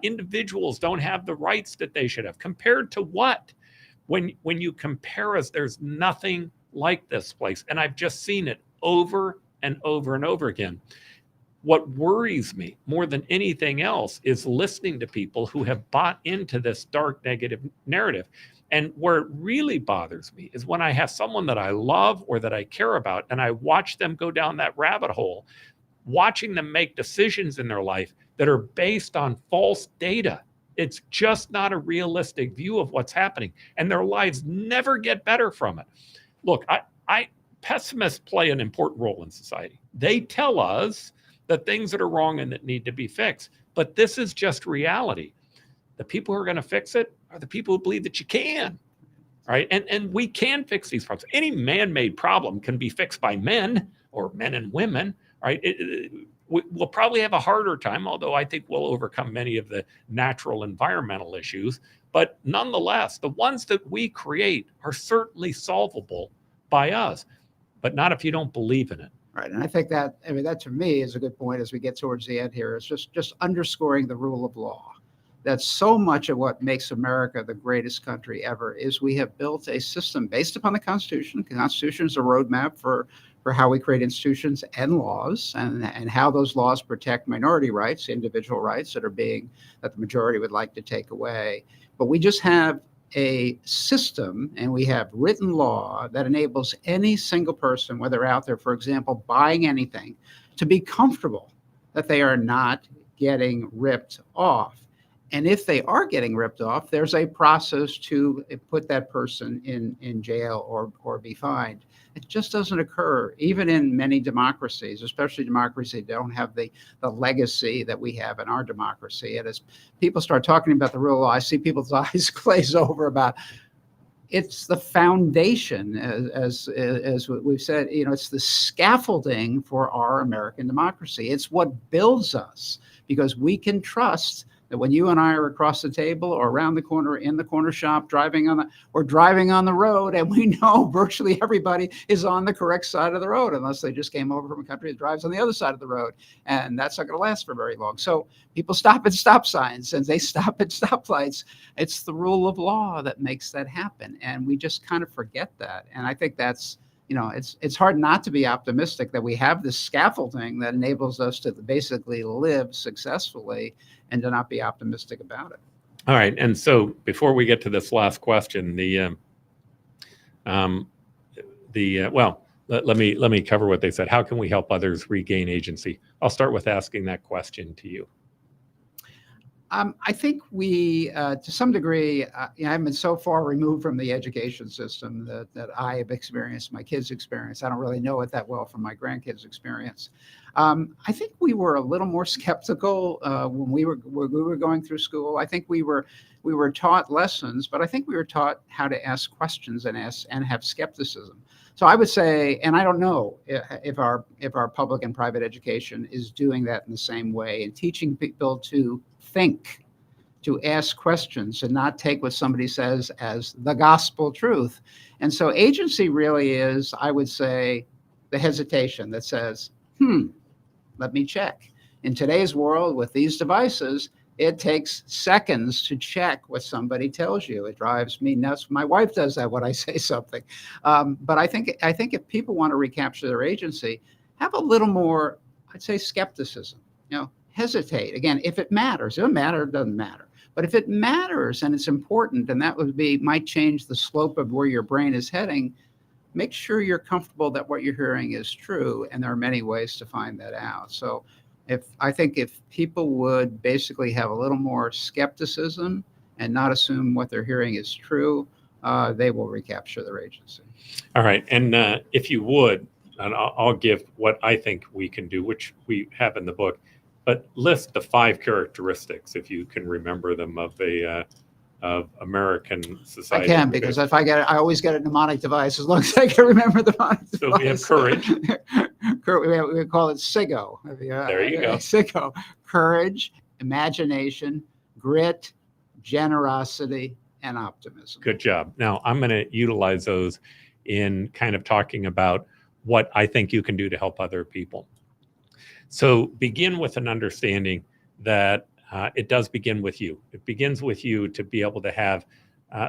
Individuals don't have the rights that they should have. Compared to what? When you compare us, there's nothing like this place. And I've just seen it over and over and over again. What worries me more than anything else is listening to people who have bought into this dark negative narrative. And where it really bothers me is when I have someone that I love or that I care about, and I watch them go down that rabbit hole, watching them make decisions in their life that are based on false data. It's just not a realistic view of what's happening, and their lives never get better from it. Look, pessimists play an important role in society. They tell us the things that are wrong and that need to be fixed, but this is just reality. The people who are going to fix it are the people who believe that you can, right? And we can fix these problems. Any man-made problem can be fixed by men or men and women, right? We'll probably have a harder time, although I think we'll overcome many of the natural environmental issues. But nonetheless, the ones that we create are certainly solvable by us, but not if you don't believe in it. Right. And I think that to me is a good point as we get towards the end here. It's just underscoring the rule of law. That's so much of what makes America the greatest country ever is we have built a system based upon the Constitution. The Constitution is a roadmap for how we create institutions and laws and how those laws protect minority rights, individual rights that the majority would like to take away. But we just have a system and we have written law that enables any single person, whether out there, for example, buying anything, to be comfortable that they are not getting ripped off. And if they are getting ripped off, there's a process to put that person in jail or be fined. It just doesn't occur, even in many democracies, especially democracies that don't have the legacy that we have in our democracy. And as people start talking about the rule of law, I see people's eyes glaze over about it's the foundation, as we've said, it's the scaffolding for our American democracy. It's what builds us because we can trust that when you and I are across the table or around the corner in the corner shop, driving on the road, and we know virtually everybody is on the correct side of the road, unless they just came over from a country that drives on the other side of the road. And that's not going to last for very long. So people stop at stop signs and they stop at stoplights. It's the rule of law that makes that happen. And we just kind of forget that. And I think that's, it's hard not to be optimistic that we have this scaffolding that enables us to basically live successfully and to not be optimistic about it. All right. And so before we get to this last question, let me cover what they said. How can we help others regain agency? I'll start with asking that question to you. I think we, to some degree, I've been so far removed from the education system that I have experienced, my kids' experience. I don't really know it that well from my grandkids' experience. I think we were a little more skeptical when we were going through school. I think we were taught lessons, but I think we were taught how to ask questions and have skepticism. So I would say, and I don't know if our public and private education is doing that in the same way and teaching people to think, to ask questions and not take what somebody says as the gospel truth. And so agency really is, I would say, the hesitation that says, let me check. In today's world with these devices, it takes seconds to check what somebody tells you. It drives me nuts. My wife does that when I say something. But I think if people want to recapture their agency, have a little more, I'd say, skepticism. Hesitate. Again, if it matters. If it matters, it doesn't matter. But if it matters and it's important, and that might change the slope of where your brain is heading, make sure you're comfortable that what you're hearing is true. And there are many ways to find that out. So I think if people would basically have a little more skepticism and not assume what they're hearing is true, they will recapture their agency. All right. And if you would, and I'll give what I think we can do, which we have in the book, but list the 5 characteristics, if you can remember them, of American society. I can, because if I get it, I always get a mnemonic device as long as I can remember the mnemonic device. So we have courage. We call it SIGO. There you go. SIGO. Courage, imagination, grit, generosity, and optimism. Good job. Now I'm going to utilize those in kind of talking about what I think you can do to help other people. So begin with an understanding that it does begin with you. It begins with you to be able to have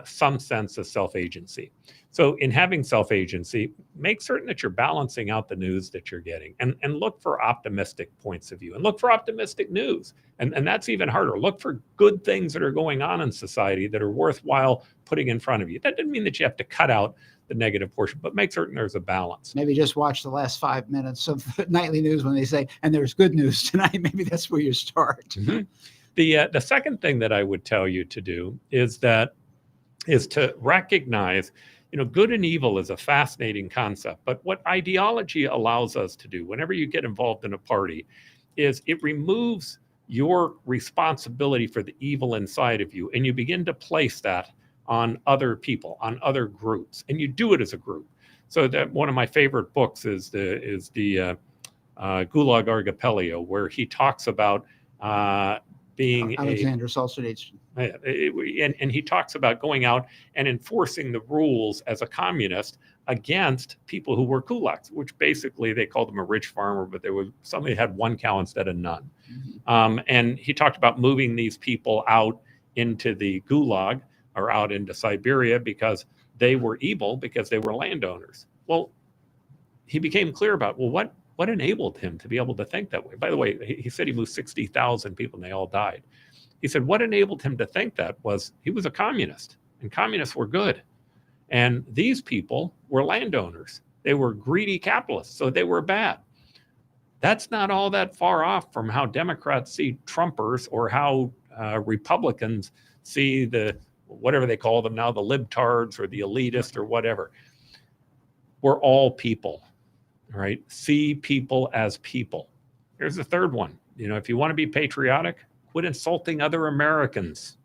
some sense of self-agency. So in having self-agency, make certain that you're balancing out the news that you're getting, and look for optimistic points of view, and look for optimistic news. And that's even harder. Look for good things that are going on in society that are worthwhile putting in front of you. That doesn't mean that you have to cut out the negative portion, but make certain there's a balance. Maybe just watch the last 5 minutes of nightly news when they say, and there's good news tonight. Maybe that's where you start. Mm-hmm. The second thing that I would tell you to do is to recognize, good and evil is a fascinating concept, but what ideology allows us to do whenever you get involved in a party is it removes your responsibility for the evil inside of you, and you begin to place that on other people, on other groups, and you do it as a group. So that one of my favorite books is the Gulag Archipelago, where he talks about being Alexander Solzhenitsyn. And he talks about going out and enforcing the rules as a communist against people who were kulaks, which basically they called them a rich farmer, but somebody had 1 cow instead of none. Mm-hmm. And he talked about moving these people out into the gulag, or out into Siberia, because they were evil, because they were landowners. Well, he became clear about, what enabled him to be able to think that way? By the way, he said he moved 60,000 people and they all died. He said what enabled him to think that was he was a communist, and communists were good. And these people were landowners. They were greedy capitalists, so they were bad. That's not all that far off from how Democrats see Trumpers, or how Republicans see whatever they call them now, the libtards or the elitist or whatever. We're all people, right? See people as people. Here's the third one. If you want to be patriotic, quit insulting other Americans.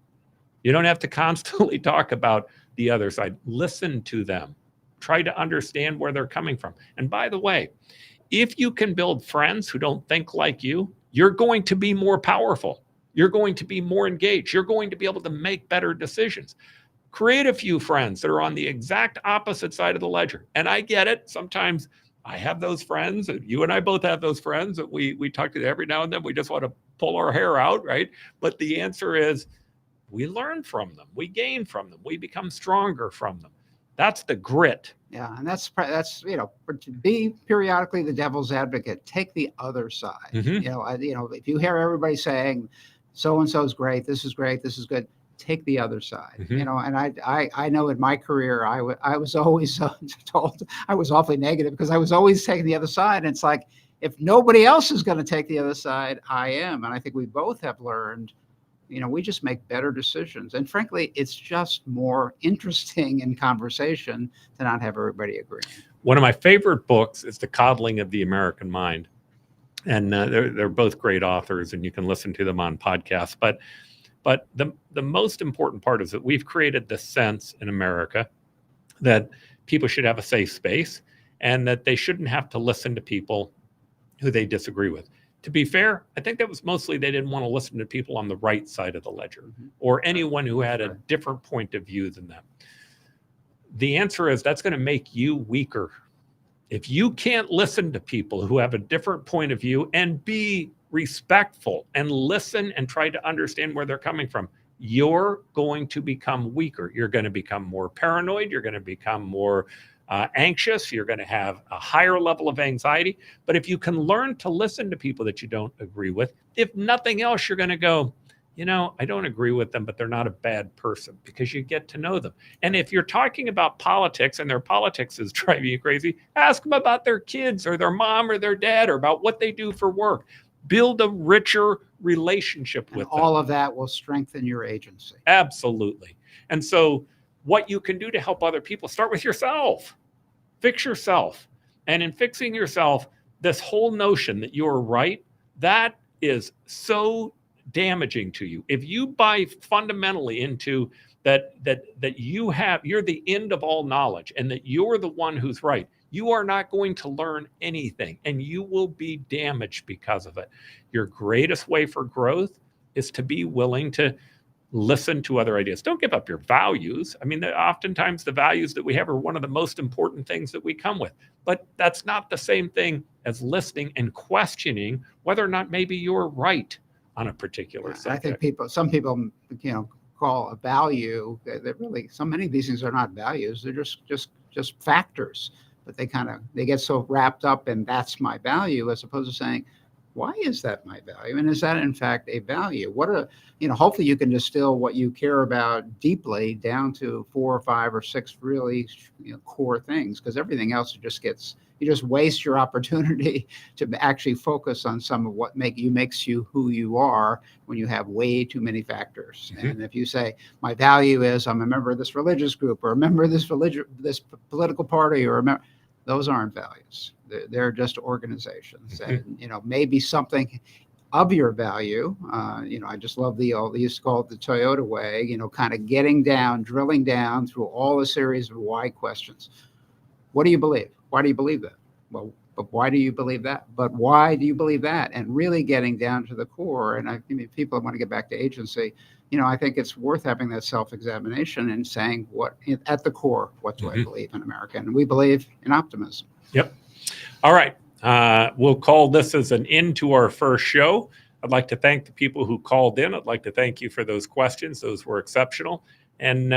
You don't have to constantly talk about the other side. Listen to them. Try to understand where they're coming from. And by the way, if you can build friends who don't think like you, you're going to be more powerful. You're going to be more engaged. You're going to be able to make better decisions. Create a few friends that are on the exact opposite side of the ledger. And I get it. Sometimes I have those friends, and you and I both have those friends that we talk to every now and then. We just want to pull our hair out, right? But the answer is we learn from them. We gain from them. We become stronger from them. That's the grit. Yeah, and that's to be periodically the devil's advocate. Take the other side. Mm-hmm. If you hear everybody saying so and so is great, this is good, take the other side. Mhm. You know, and I know in my career, I was always told I was awfully negative because I was always taking the other side. And it's like, if nobody else is going to take the other side, I am. And I think we both have learned, you know, we just make better decisions. And frankly, it's just more interesting in conversation to not have everybody agreeing. One of my favorite books is The Coddling of the American Mind. And they're both great authors, and you can listen to them on podcasts. But the most important part is that we've created this sense in America that people should have a safe space and that they shouldn't have to listen to people who they disagree with. To be fair, I think that was mostly they didn't want to listen to people on the right side of the ledger or anyone who had a different point of view than them. The answer is that's going to make you weaker. If you can't listen to people who have a different point of view and be respectful and listen and try to understand where they're coming from, you're going to become weaker. You're going to become more paranoid. You're going to become more anxious. You're going to have a higher level of anxiety. But if you can learn to listen to people that you don't agree with, if nothing else, you're going to go, you know, I don't agree with them, but they're not a bad person, because you get to know them. And if you're talking about politics and their politics is driving you crazy, ask them about their kids or their mom or their dad or about what they do for work. Build a richer relationship with them. All of that will strengthen your agency. Absolutely. And so what you can do to help other people, start with yourself. Fix yourself. And in fixing yourself, this whole notion that you're right, that is so damaging to you. If you buy fundamentally into that you're the end of all knowledge and that you're the one who's right, you are not going to learn anything and you will be damaged because of it. Your greatest way for growth is to be willing to listen to other ideas. Don't give up your values. I mean, oftentimes the values that we have are one of the most important things that we come with, but that's not the same thing as listening and questioning whether or not maybe you're right on a particular subject. I think some people, you know, call a value that really, so many of these things are not values. They're just factors, but they get so wrapped up in that's my value, as opposed to saying, why is that my value? And is that in fact a value? Hopefully you can distill what you care about deeply down to 4 or 5 or 6 really, core things, because everything else you just waste your opportunity to actually focus on some of what makes you who you are when you have way too many factors. Mm-hmm. And if you say, my value is I'm a member of this religious group or a member of this political party or a member, those aren't values. They're just organizations. Mm-hmm. And, maybe something of your value, I just love they used to call it the Toyota way, kind of drilling down through all a series of why questions. What do you believe? Why do you believe that? Well, but why do you believe that? But why do you believe that? And really getting down to the core. And I mean, people want to get back to agency. I think it's worth having that self-examination and saying at the core, what do mm-hmm. I believe in America? And we believe in optimism. Yep. All right. We'll call this as an end to our first show. I'd like to thank the people who called in. I'd like to thank you for those questions. Those were exceptional. And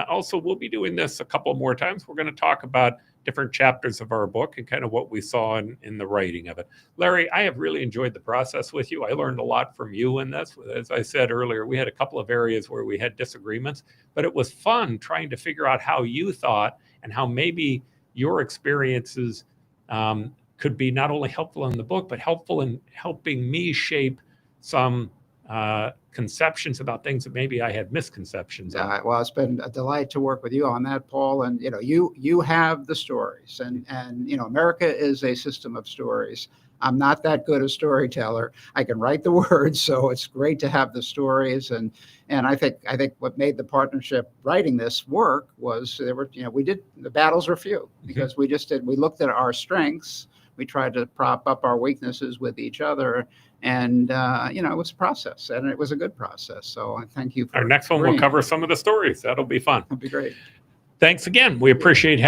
also, we'll be doing this a couple more times. We're going to talk about different chapters of our book and kind of what we saw in the writing of it. Larry, I have really enjoyed the process with you. I learned a lot from you in this. As I said earlier, we had a couple of areas where we had disagreements, but it was fun trying to figure out how you thought and how maybe your experiences could be not only helpful in the book, but helpful in helping me shape some conceptions about things that maybe I had misconceptions of. Well, it's been a delight to work with you on that, Paul. And you have the stories, and America is a system of stories. I'm not that good a storyteller. I can write the words, so it's great to have the stories. And I think what made the partnership writing this work was the battles were few because mm-hmm. we looked at our strengths. We tried to prop up our weaknesses with each other, and it was a process, and it was a good process. So I thank you for our next one. We'll cover some of the stories. That'll be fun. That'll be great. Thanks again. We appreciate having